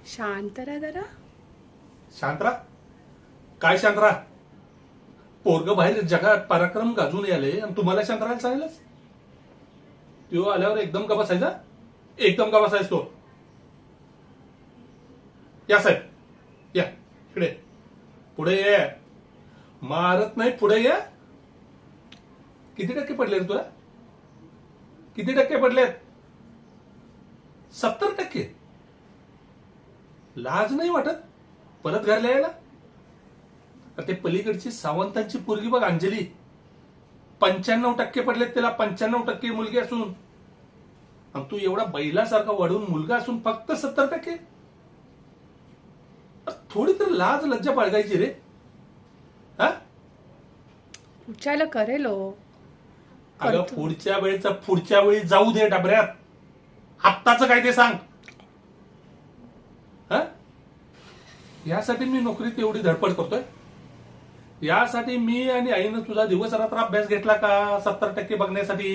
शांत राहा जरा. शांतरा काय शांतरा? पोरग बाहेर जगात पराक्रम गाजून याले आणि तुम्हाला शांत राहायला सांगितलंस? तो आल्यावर एकदम का बसायचा? एकदम का बसायच तो? या साहेब या इकडे, पुढे ये. मारत नाही, पुढे ये. किती टक्के पडले रे तुला? किती टक्के पडलेत? 70%. लाज नाही वाटत परत घरला यायला? ते पलीकडची सावंतांची पोरगी बघ अंजली, 95% पडलेत त्याला. 95% मुलगी असून, आणि तू एवढा बैलासारखा वाढून मुलगा असून फक्त 70%. थोडी तर लाज लज्जा बाळगायची रे. हा पुढच्याला करेल हो. अगं करतो. पुढच्या वेळी जाऊ दे डबऱ्यात. आत्ताच काय ते सांग. हा यासाठी मी नोकरीत एवढी धडपड करतोय? यासाठी मी आणि आईनं तुझा दिवस रात्र अभ्यास घेतला का 70% बघण्यासाठी?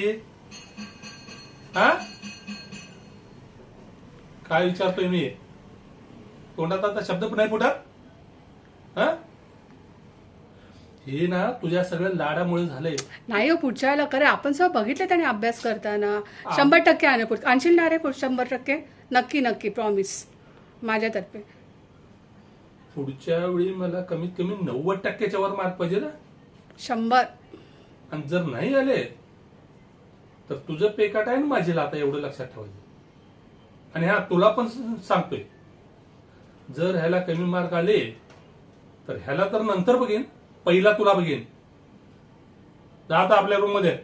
हा काय विचारतोय मी? तोंडात आता शब्द पण नाही फुटत. हा हे ना तुझ्या सगळ्या लाडामुळे झालंय. नाही हो, पुढच्याला करे. आपण सगळं बघितलं त्याने अभ्यास करताना. 100% आणशील ना रे? 100%. नक्की नक्की, प्रॉमिस माझ्यातर्फे. पुढच्या वेळी मला कमीत कमी 90%च्या वर मार्क पाहिजे ना. 100. आणि जर नाही आले तर तुझं पेकाट आहे ना माझी लाता, एवढं लक्षात ठेवायचं. आणि हा तुला पण सांगतोय, जर ह्याला कमी मार्क आले तर ह्याला तर नंतर बघेन, पहिला तुला बघेन. जा आता आपल्या रूम मध्ये.